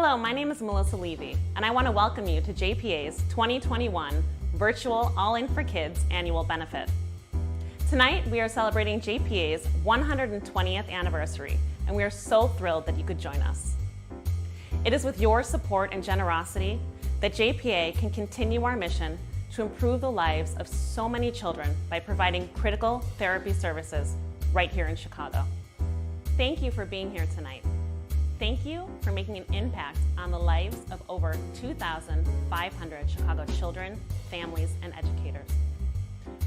Hello, my name is Melissa Levy, and I want to welcome you to JPA's 2021 Virtual All In for Kids Annual Benefit. Tonight, we are celebrating JPA's 120th anniversary, and we are so thrilled that you could join us. It is with your support and generosity that JPA can continue our mission to improve the lives of so many children by providing critical therapy services right here in Chicago. Thank you for being here tonight. Thank you for making an impact on the lives of over 2,500 Chicago children, families, and educators.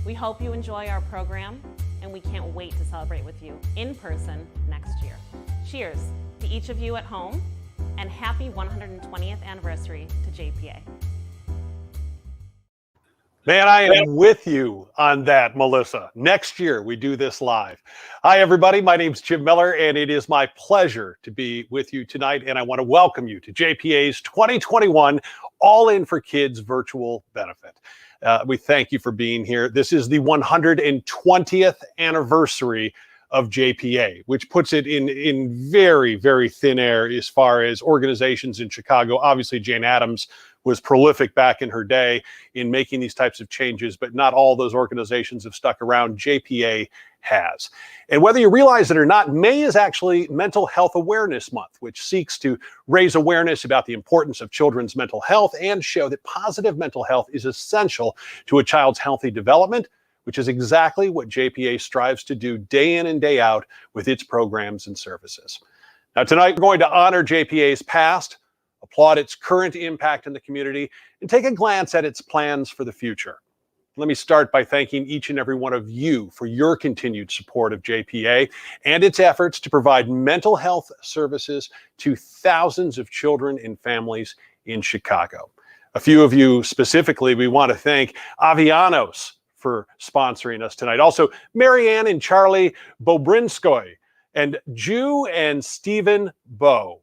We hope you enjoy our program, and we can't wait to celebrate with you in person next year. Cheers to each of you at home, and happy 120th anniversary to JPA. Man, I am with you on that, Melissa. Next year, we do this live. Hi, everybody. My name's Jim Miller, and it is my pleasure to be with you tonight. And I want to welcome you to JPA's 2021 All In for Kids virtual benefit. We thank you for being here. This is the 120th anniversary of JPA, which puts it in very, very thin air as far as organizations in Chicago. Obviously, Jane Addams was prolific back in her day in making these types of changes, but not all those organizations have stuck around. JPA has. And whether you realize it or not, May is actually Mental Health Awareness Month, which seeks to raise awareness about the importance of children's mental health and show that positive mental health is essential to a child's healthy development, which is exactly what JPA strives to do day in and day out with its programs and services. Now, tonight, we're going to honor JPA's past, applaud its current impact in the community, and take a glance at its plans for the future. Let me start by thanking each and every one of you for your continued support of JPA and its efforts to provide mental health services to thousands of children and families in Chicago. A few of you specifically, we want to thank Avianos for sponsoring us tonight. Also, Marianne and Charlie Bobrinskoy, and Jew and Stephen Bow.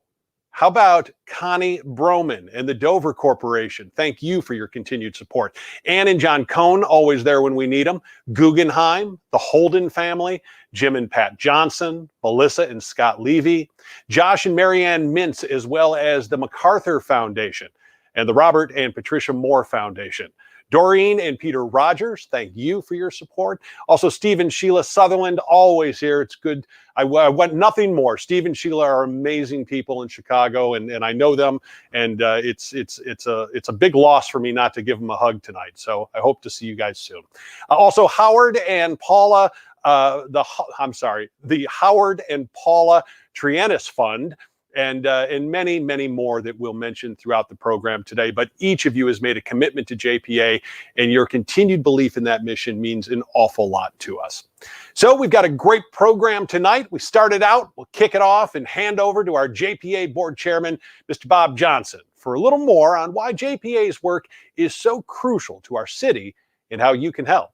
How about Connie Broman and the Dover Corporation? Thank you for your continued support. Ann and John Cohn, always there when we need them. Guggenheim, the Holden family, Jim and Pat Johnson, Melissa and Scott Levy, Josh and Marianne Mintz, as well as the MacArthur Foundation and the Robert and Patricia Moore Foundation. Doreen and Peter Rogers, thank you for your support. Also, Steve and Sheila Sutherland, always here. It's good. I want nothing more. Steve and Sheila are amazing people in Chicago, and I know them. And it's a big loss for me not to give them a hug tonight. So I hope to see you guys soon. Also, Howard and Paula, the Howard and Paula Trianis Fund. And many, many more that we'll mention throughout the program today. But each of you has made a commitment to JPA, and your continued belief in that mission means an awful lot to us. So we've got a great program tonight. We started out, we'll kick it off and hand over to our JPA board chairman, Mr. Bob Johnson, for a little more on why JPA's work is so crucial to our city and how you can help.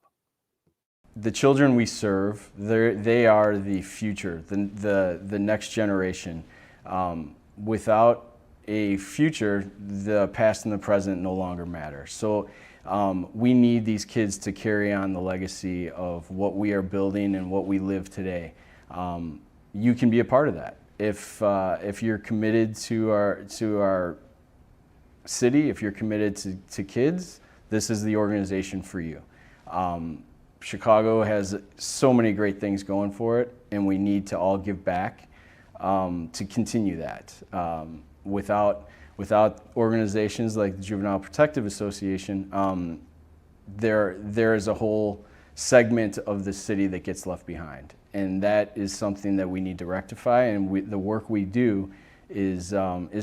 The children we serve, they are the future, the next generation. Without a future, the past and the present no longer matter. So we need these kids to carry on the legacy of what we are building and what we live today. You can be a part of that. If you're committed to our city, if you're committed to kids, this is the organization for you. Chicago has so many great things going for it, and we need to all give back to continue that. Without organizations like the Juvenile Protective Association, there is a whole segment of the city that gets left behind, and that is something that we need to rectify. And the work we do is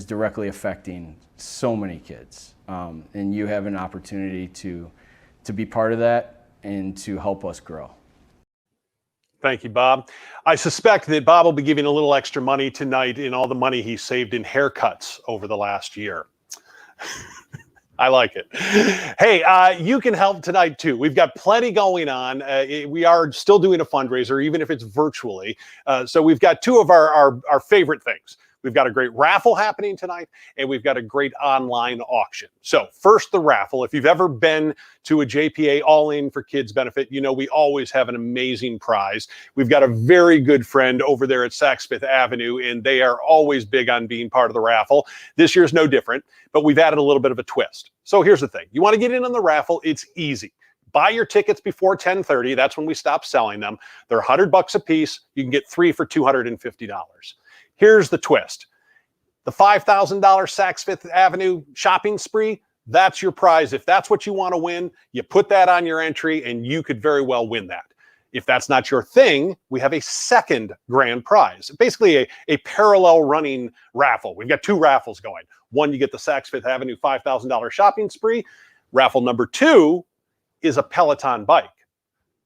directly affecting so many kids, and you have an opportunity to be part of that and to help us grow. Thank you, Bob. I suspect that Bob will be giving a little extra money tonight in all the money he saved in haircuts over the last year. I like it. Hey, you can help tonight too. We've got plenty going on. We are still doing a fundraiser, even if it's virtually. So we've got two of our favorite things. We've got a great raffle happening tonight, and we've got a great online auction. So first, the raffle. If you've ever been to a JPA All In for Kids benefit, you know we always have an amazing prize. We've got a very good friend over there at Saks Fifth Avenue, and they are always big on being part of the raffle. This year's no different, but we've added a little bit of a twist. So here's the thing. You want to get in on the raffle, it's easy. Buy your tickets before 10:30. That's when we stop selling them. They're $100 a piece. You can get 3 for $250. Here's the twist. The $5,000 Saks Fifth Avenue shopping spree, that's your prize. If that's what you want to win, you put that on your entry and you could very well win that. If that's not your thing, we have a second grand prize. Basically a parallel running raffle. We've got 2 raffles going. One, you get the Saks Fifth Avenue $5,000 shopping spree. Raffle number 2 is a Peloton bike.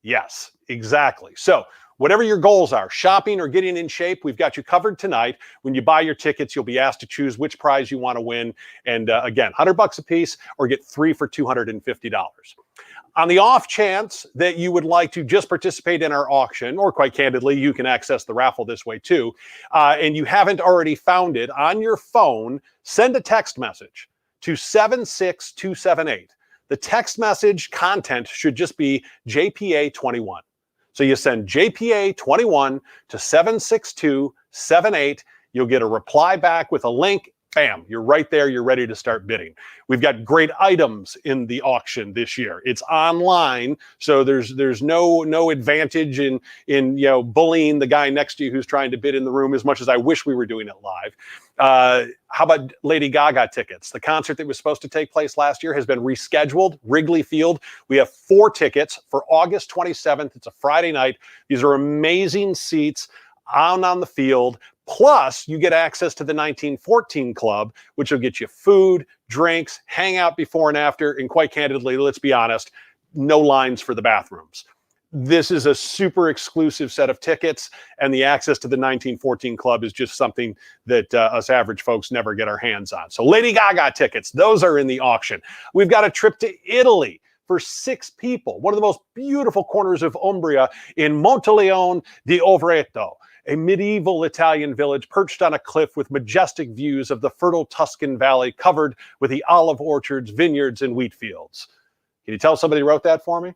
Yes, exactly. So whatever your goals are, shopping or getting in shape, we've got you covered tonight. When you buy your tickets, you'll be asked to choose which prize you want to win. And again, $100 a piece, or get 3 for $250. On the off chance that you would like to just participate in our auction, or quite candidly, you can access the raffle this way too, and you haven't already found it on your phone, send a text message to 76278. The text message content should just be JPA 21. So you send JPA 21 to 76278. You'll get a reply back with a link. Bam, you're right there. You're ready to start bidding. We've got great items in the auction this year. It's online, so there's no advantage in bullying the guy next to you who's trying to bid in the room, as much as I wish we were doing it live. How about Lady Gaga tickets? The concert that was supposed to take place last year has been rescheduled. Wrigley Field. We have 4 tickets for August 27th. It's a Friday night. These are amazing seats on the field. Plus, you get access to the 1914 Club, which will get you food, drinks, hang out before and after, and quite candidly, let's be honest, no lines for the bathrooms. This is a super exclusive set of tickets, and the access to the 1914 Club is just something that us average folks never get our hands on. So Lady Gaga tickets, those are in the auction. We've got a trip to Italy for 6 people, one of the most beautiful corners of Umbria in Monteleone di Orvieto, a medieval Italian village perched on a cliff with majestic views of the fertile Tuscan valley covered with the olive orchards, vineyards, and wheat fields. Can you tell somebody wrote that for me?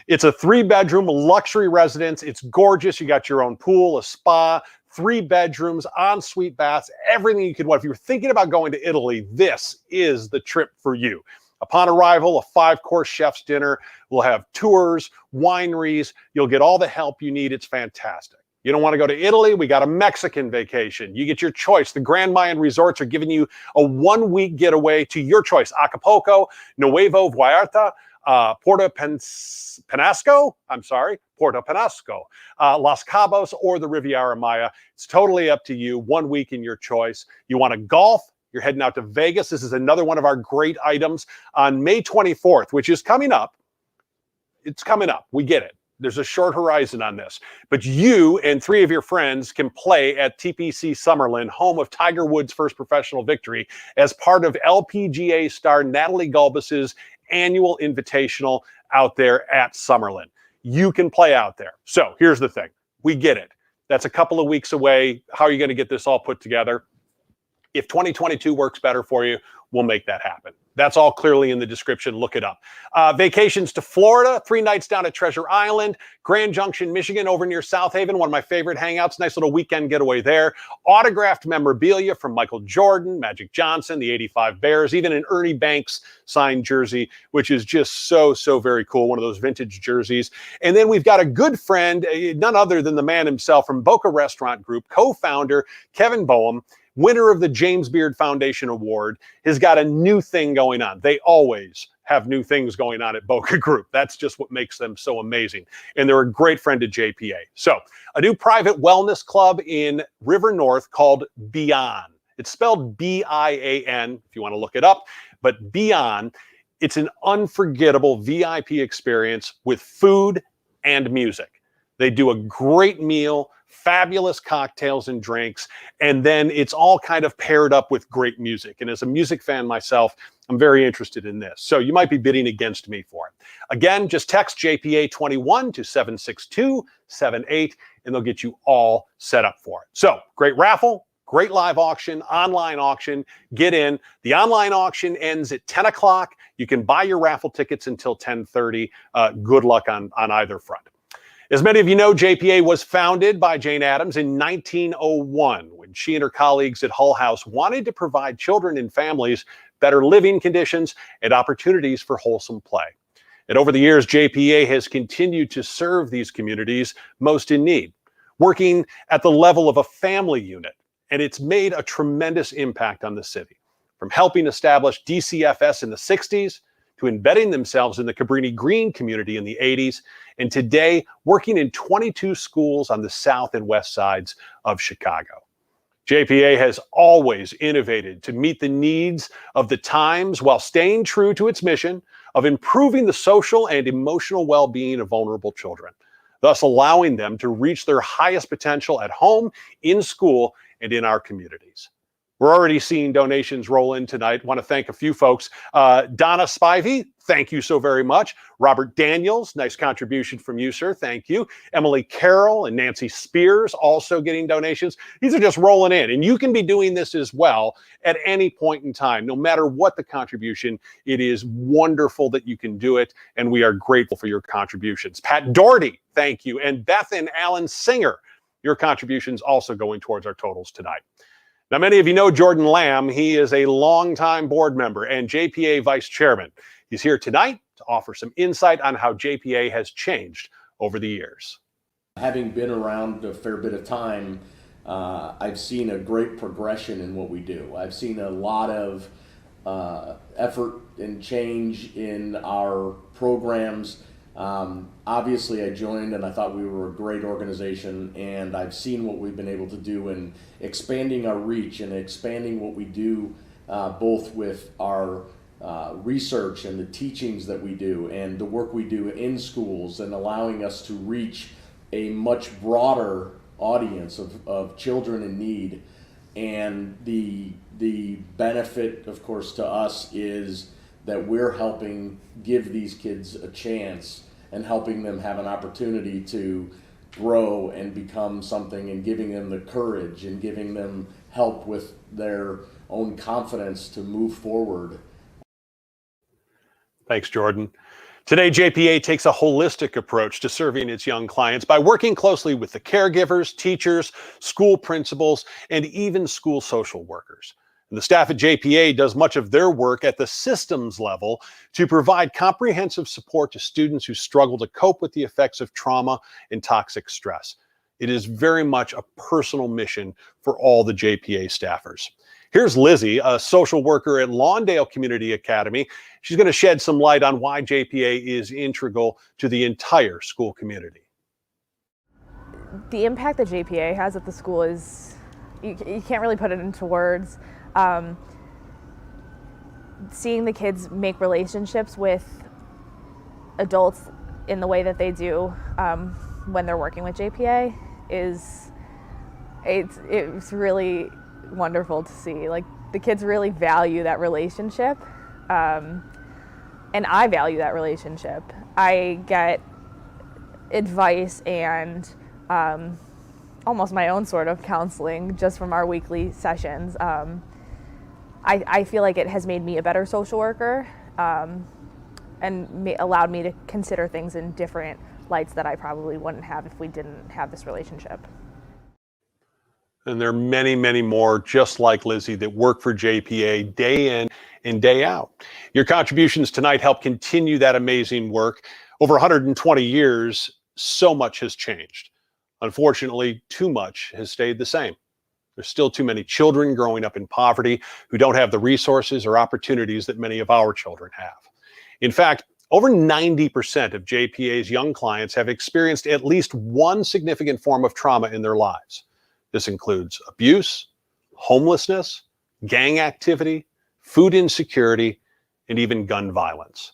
It's a 3-bedroom luxury residence. It's gorgeous. You got your own pool, a spa, 3 bedrooms, ensuite baths, everything you could want. If you were thinking about going to Italy, this is the trip for you. Upon arrival, a 5-course chef's dinner. We'll have tours, wineries. You'll get all the help you need. It's fantastic. You don't want to go to Italy? We got a Mexican vacation. You get your choice. The Grand Mayan Resorts are giving you a 1-week getaway to your choice. Acapulco, Nuevo Vallarta, Puerto Penasco, Los Cabos, or the Riviera Maya. It's totally up to you. 1 week in your choice. You want to golf? You're heading out to Vegas. This is another one of our great items on May 24th, which is coming up. It's coming up. We get it. There's a short horizon on this. But you and 3 of your friends can play at TPC Summerlin, home of Tiger Woods' first professional victory, as part of LPGA star Natalie Gulbis's annual invitational out there at Summerlin. You can play out there. So here's the thing. We get it. That's a couple of weeks away. How are you going to get this all put together? If 2022 works better for you, we'll make that happen. That's all clearly in the description. Look it up. Vacations to Florida, 3 nights down at Treasure Island, Grand Junction, Michigan, over near South Haven, one of my favorite hangouts. Nice little weekend getaway there. Autographed memorabilia from Michael Jordan, Magic Johnson, the '85 Bears, even an Ernie Banks signed jersey, which is just so very cool. One of those vintage jerseys. And then we've got a good friend, none other than the man himself from Boca Restaurant Group, co-founder Kevin Boehm, winner of the James Beard Foundation Award, has got a new thing going on. They always have new things going on at Boca Group. That's just what makes them so amazing. And they're a great friend to JPA. So a new private wellness club in River North called Beyond. It's spelled B-I-A-N, if you want to look it up. But Beyond, it's an unforgettable VIP experience with food and music. They do a great meal, fabulous cocktails and drinks, and then it's all kind of paired up with great music. And as a music fan myself, I'm very interested in this. So you might be bidding against me for it. Again, just text JPA 21 to 76278, and they'll get you all set up for it. So great raffle, Great live auction, online auction. Get in. The online auction ends at 10 o'clock. You can buy your raffle tickets until 10:30. Good luck on either front. As many of you know, JPA was founded by Jane Addams in 1901 when she and her colleagues at Hull House wanted to provide children and families better living conditions and opportunities for wholesome play. And over the years, JPA has continued to serve these communities most in need, working at the level of a family unit. And it's made a tremendous impact on the city, from helping establish DCFS in the 60s to embedding themselves in the Cabrini Green community in the 80s, and today working in 22 schools on the south and west sides of Chicago. JPA has always innovated to meet the needs of the times while staying true to its mission of improving the social and emotional well-being of vulnerable children, thus allowing them to reach their highest potential at home, in school, and in our communities. We're already seeing donations roll in tonight. Want to thank a few folks. Donna Spivey, thank you so very much. Robert Daniels, nice contribution from you, sir. Thank you. Emily Carroll and Nancy Spears also getting donations. These are just rolling in, and you can be doing this as well at any point in time. No matter what the contribution, it is wonderful that you can do it, and we are grateful for your contributions. Pat Doherty, thank you. And Beth and Alan Singer, your contributions also going towards our totals tonight. Now, many of you know Jordan Lamb. He is a longtime board member and JPA vice chairman. He's here tonight to offer some insight on how JPA has changed over the years. Having been around a fair bit of time, I've seen a great progression in what we do. I've seen a lot of effort and change in our programs. Obviously I joined and I thought we were a great organization, and I've seen what we've been able to do in expanding our reach and expanding what we do, both with our research and the teachings that we do and the work we do in schools, and allowing us to reach a much broader audience of children in need. And the benefit, of course, to us is that we're helping give these kids a chance and helping them have an opportunity to grow and become something, and giving them the courage and giving them help with their own confidence to move forward. Thanks, Jordan. Today, JPA takes a holistic approach to serving its young clients by working closely with the caregivers, teachers, school principals, and even school social workers. And the staff at JPA does much of their work at the systems level to provide comprehensive support to students who struggle to cope with the effects of trauma and toxic stress. It is very much a personal mission for all the JPA staffers. Here's Lizzie, a social worker at Lawndale Community Academy. She's going to shed some light on why JPA is integral to the entire school community. The impact that JPA has at the school is, you can't really put it into words. Seeing the kids make relationships with adults in the way that they do when they're working with JPA it's really wonderful to see. Like, the kids really value that relationship, and I value that relationship. I get advice and almost my own sort of counseling just from our weekly sessions. I feel like it has made me a better social worker, and allowed me to consider things in different lights that I probably wouldn't have if we didn't have this relationship. And there are many, many more just like Lizzie that work for JPA day in and day out. Your contributions tonight help continue that amazing work. Over 120 years, so much has changed. Unfortunately, too much has stayed the same. There's still too many children growing up in poverty who don't have the resources or opportunities that many of our children have. In fact, over 90% of JPA's young clients have experienced at least one significant form of trauma in their lives. This includes abuse, homelessness, gang activity, food insecurity, and even gun violence.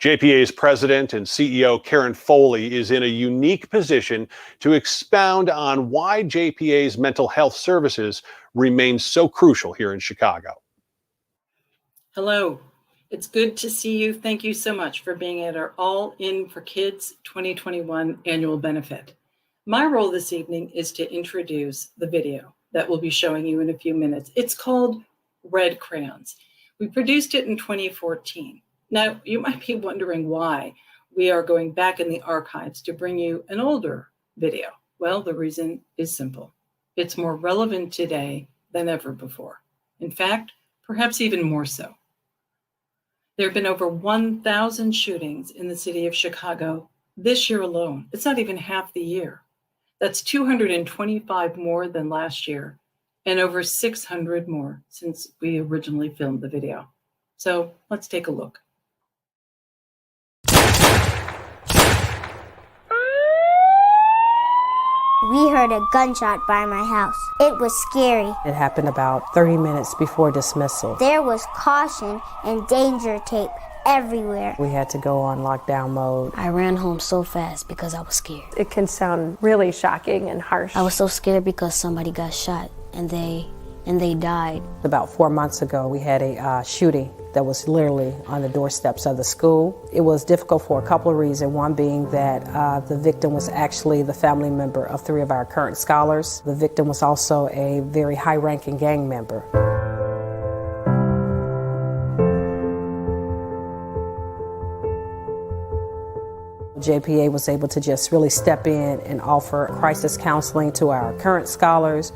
JPA's president and CEO, Karen Foley, is in a unique position to expound on why JPA's mental health services remain so crucial here in Chicago. Hello, it's good to see you. Thank you so much for being at our All In for Kids 2021 annual benefit. My role this evening is to introduce the video, that we'll be showing you in a few minutes. It's called Red Crayons. We produced it in 2014. Now, you might be wondering why we are going back in the archives to bring you an older video. Well, the reason is simple. It's more relevant today than ever before. In fact, perhaps even more so. There have been over 1,000 shootings in the city of Chicago this year alone. It's not even half the year. That's 225 more than last year, and over 600 more since we originally filmed the video. So let's take a look. We heard a gunshot by my house. It was scary. It happened about 30 minutes before dismissal. There was caution and danger tape everywhere. We had to go on lockdown mode. I ran home so fast because I was scared. It can sound really shocking and harsh. I was so scared because somebody got shot and they died. About 4 months ago, we had a shooting that was literally on the doorsteps of the school. It was difficult for a couple of reasons. One being that the victim was actually the family member of 3 of our current scholars. The victim was also a very high-ranking gang member. JPA was able to just really step in and offer crisis counseling to our current scholars,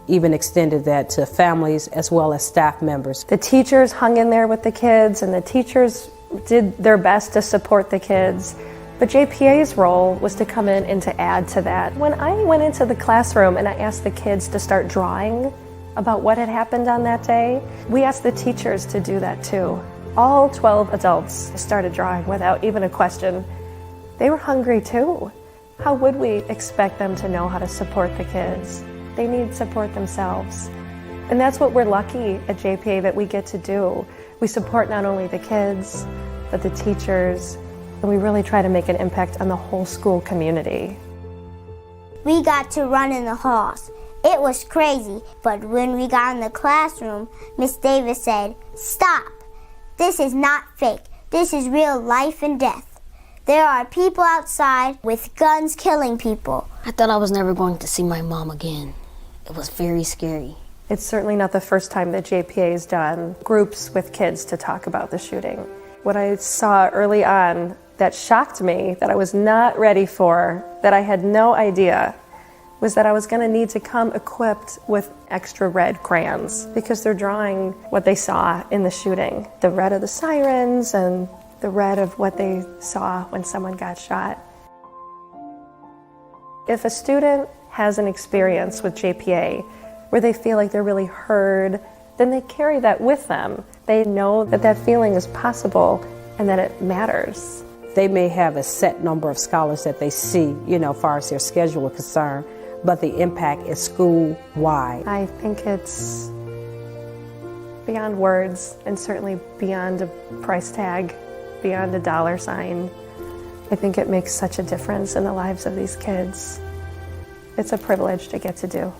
even extended that to families as well as staff members. The teachers hung in there with the kids, and the teachers did their best to support the kids. But JPA's role was to come in and to add to that. When I went into the classroom and I asked the kids to start drawing about what had happened on that day, we asked the teachers to do that too. All 12 adults started drawing without even a question. They were hungry too. How would we expect them to know how to support the kids? They need support themselves. And that's what we're lucky at JPA that we get to do. We support not only the kids, but the teachers, and we really try to make an impact on the whole school community. We got to run in the halls. It was crazy, but when we got in the classroom, Miss Davis said, "Stop. This is not fake. This is real life and death. There are people outside with guns killing people." I thought I was never going to see my mom again. It was very scary. It's certainly not the first time that JPA has done groups with kids to talk about the shooting. What I saw early on that shocked me, that I was not ready for, that I had no idea, was that I was going to need to come equipped with extra red crayons because they're drawing what they saw in the shooting. The red of the sirens and the red of what they saw when someone got shot. If a student has an experience with JPA where they feel like they're really heard, then they carry that with them. They know that that feeling is possible and that it matters. They may have a set number of scholars that they see, as far as their schedule is concerned, but the impact is school-wide. I think it's beyond words and certainly beyond a price tag, beyond a dollar sign. I think it makes such a difference in the lives of these kids. It's a privilege to get to do.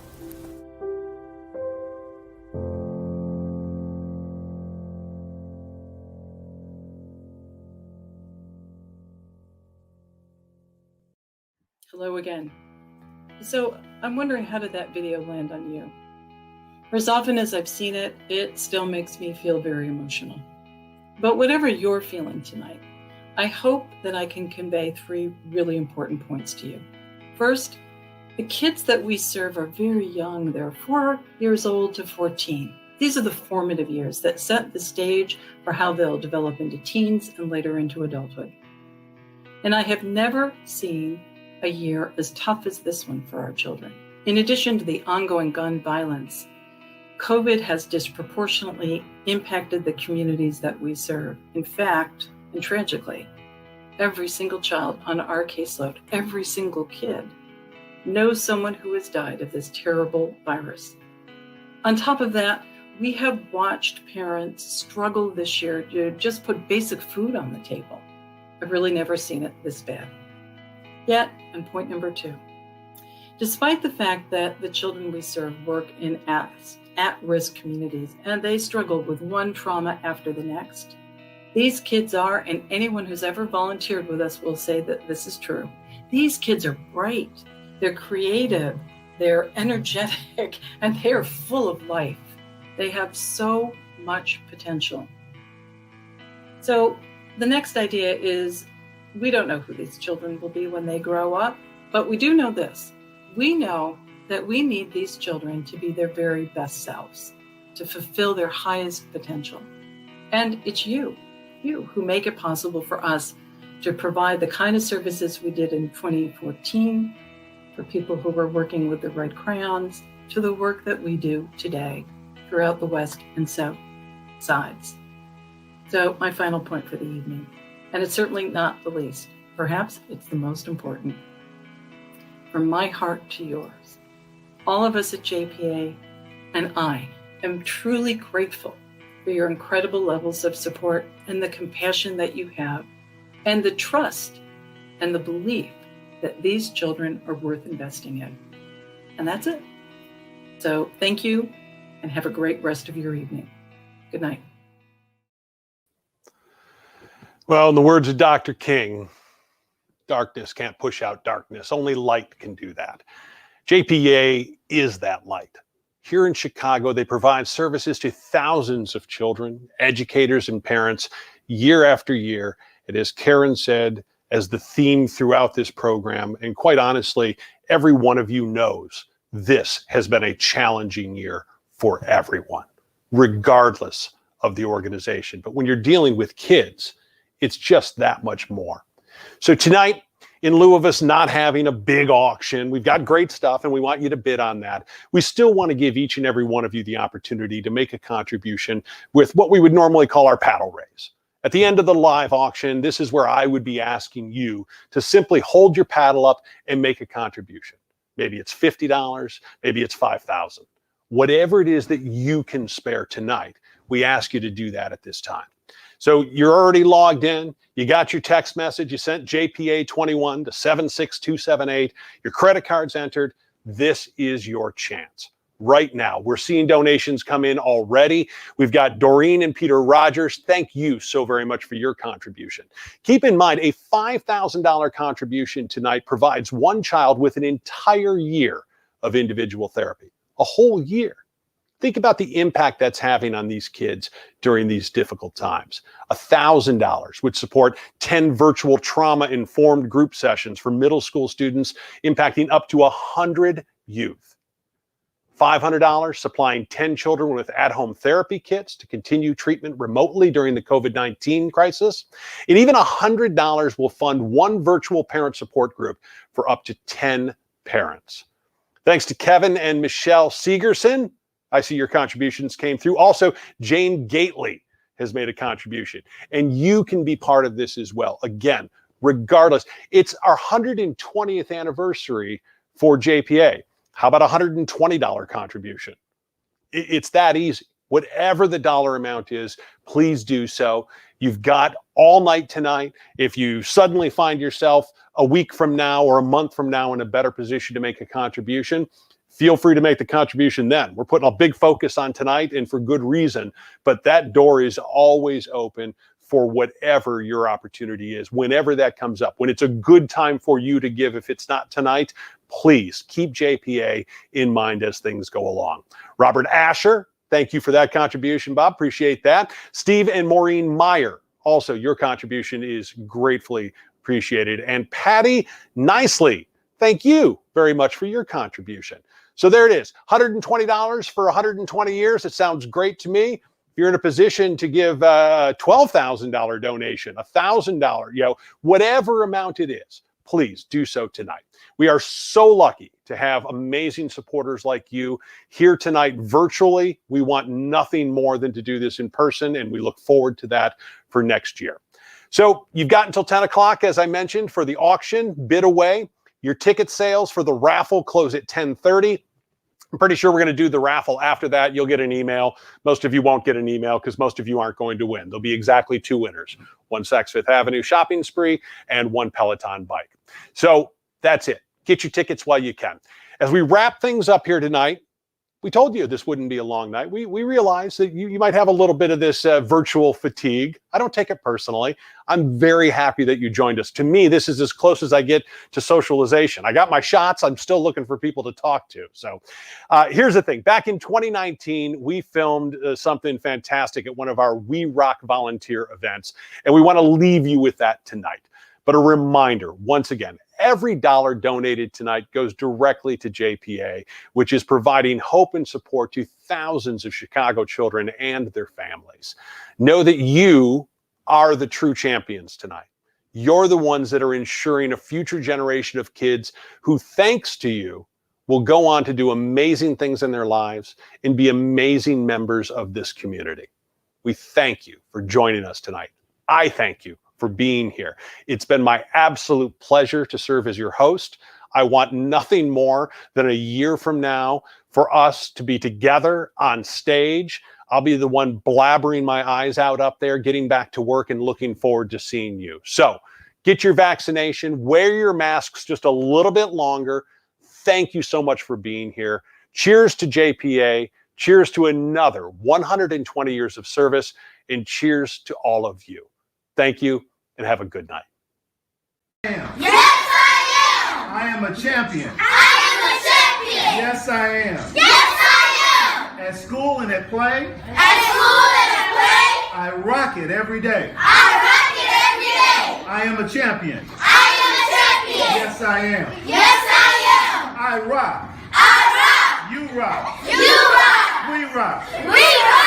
Hello again. So I'm wondering, how did that video land on you? For as often as I've seen it, it still makes me feel very emotional. But whatever you're feeling tonight, I hope that I can convey 3 really important points to you. First, the kids that we serve are very young. They're 4 years old to 14. These are the formative years that set the stage for how they'll develop into teens and later into adulthood. And I have never seen a year as tough as this one for our children. In addition to the ongoing gun violence, COVID has disproportionately impacted the communities that we serve. In fact, and tragically, every single child on our caseload, every single kid, knows someone who has died of this terrible virus. On top of that, we have watched parents struggle this year to just put basic food on the table. I've really never seen it this bad. Yet, and point number 2, despite the fact that the children we serve work in at-risk communities and they struggle with one trauma after the next, these kids are, and anyone who's ever volunteered with us will say that this is true, these kids are bright, they're creative, They're energetic and they are full of life. They have so much potential. So the next idea is, we don't know who these children will be when they grow up, but we do know this. We know that we need these children to be their very best selves, to fulfill their highest potential. And it's you who make it possible for us to provide the kind of services we did in 2014 for people who were working with the Red Crayons, to the work that we do today throughout the West and South sides. So my final point for the evening, and it's certainly not the least, perhaps it's the most important. From my heart to yours, all of us at JPA and I am truly grateful for your incredible levels of support and the compassion that you have, and the trust and the belief that these children are worth investing in. And that's it. So thank you, and have a great rest of your evening. Good night. Well, in the words of Dr. King, darkness can't push out darkness. Only light can do that. JPA is that light. Here in Chicago, they provide services to thousands of children, educators, and parents year after year. And as Karen said, as the theme throughout this program, and quite honestly, every one of you knows this has been a challenging year for everyone, regardless of the organization. But when you're dealing with kids, it's just that much more. So tonight, in lieu of us not having a big auction, we've got great stuff and we want you to bid on that. We still want to give each and every one of you the opportunity to make a contribution with what we would normally call our paddle raise. At the end of the live auction, this is where I would be asking you to simply hold your paddle up and make a contribution. Maybe it's $50, maybe it's $5,000. Whatever it is that you can spare tonight, we ask you to do that at this time. So you're already logged in. You got your text message. You sent JPA 21 to 76278. Your credit card's entered. This is your chance. Right now, we're seeing donations come in already. We've got Doreen and Peter Rogers. Thank you so very much for your contribution. Keep in mind, a $5,000 contribution tonight provides one child with an entire year of individual therapy. A whole year. Think about the impact that's having on these kids during these difficult times. $1,000 would support 10 virtual trauma-informed group sessions for middle school students, impacting up to 100 youth. $500 supplying 10 children with at-home therapy kits to continue treatment remotely during the COVID-19 crisis. And even $100 will fund one virtual parent support group for up to 10 parents. Thanks to Kevin and Michelle Segerson. I see your contributions came through. Also, Jane Gately has made a contribution, and you can be part of this as well. Again, regardless, it's our 120th anniversary for JPA. How about a $120 contribution? It's that easy. Whatever the dollar amount is, please do so. You've got all night tonight. If you suddenly find yourself a week from now or a month from now in a better position to make a contribution, feel free to make the contribution then. We're putting a big focus on tonight, and for good reason, but that door is always open for whatever your opportunity is, whenever that comes up. When it's a good time for you to give, if it's not tonight, please keep JPA in mind as things go along. Robert Asher, thank you for that contribution, Bob. Appreciate that. Steve and Maureen Meyer, also your contribution is gratefully appreciated. And Patty Nicely, thank you very much for your contribution. So there it is, $120 for 120 years. It sounds great to me. If you're in a position to give a $12,000 donation, $1,000, whatever amount it is, please do so tonight. We are so lucky to have amazing supporters like you here tonight virtually. We want nothing more than to do this in person, and we look forward to that for next year. So you've got until 10 o'clock, as I mentioned, for the auction, bid away. Your ticket sales for the raffle close at 10:30. I'm pretty sure we're going to do the raffle after that. You'll get an email. Most of you won't get an email because most of you aren't going to win. There'll be exactly two winners, one Saks Fifth Avenue shopping spree and one Peloton bike. So that's it. Get your tickets while you can. As we wrap things up here tonight, we told you this wouldn't be a long night. We realized that you might have a little bit of this virtual fatigue. I don't take it personally. I'm very happy that you joined us. To me, this is as close as I get to socialization. I got my shots. I'm still looking for people to talk to. So here's the thing. Back in 2019, we filmed something fantastic at one of our We Rock volunteer events, and we want to leave you with that tonight. But a reminder, once again, every dollar donated tonight goes directly to JPA, which is providing hope and support to thousands of Chicago children and their families. Know that you are the true champions tonight. You're the ones that are ensuring a future generation of kids who, thanks to you, will go on to do amazing things in their lives and be amazing members of this community. We thank you for joining us tonight. I thank you for being here. It's been my absolute pleasure to serve as your host. I want nothing more than a year from now for us to be together on stage. I'll be the one blabbering my eyes out up there, getting back to work and looking forward to seeing you. So get your vaccination, wear your masks just a little bit longer. Thank you so much for being here. Cheers to JPA. Cheers to another 120 years of service, and cheers to all of you. Thank you, and have a good night. Yes, I am. I am a champion. I am a champion. Yes, I am. Yes, I am. At school and at play. At school and at play. I rock it every day. I rock it every day. I am a champion. I am a champion. Yes, I am. Yes, I am. I rock. I rock. You rock. You rock. We rock. We rock.